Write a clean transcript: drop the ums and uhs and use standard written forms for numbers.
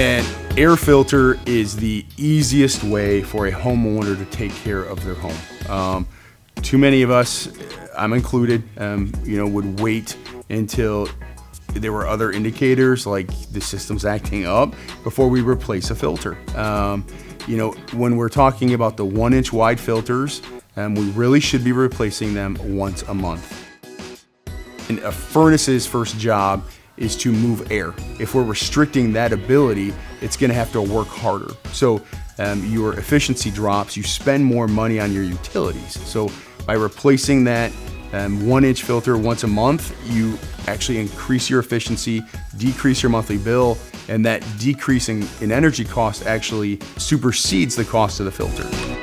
An air filter is the easiest way for a homeowner to take care of their home. Too many of us, I'm included, would wait until there were other indicators like the system's acting up before we replace a filter. When we're talking about the 1-inch wide filters, we really should be replacing them once a month. And a furnace's first job is to move air. If we're restricting that ability, it's gonna have to work harder. So your efficiency drops, you spend more money on your utilities. So by replacing that 1-inch filter once a month, you actually increase your efficiency, decrease your monthly bill, and that decrease in energy cost actually supersedes the cost of the filter.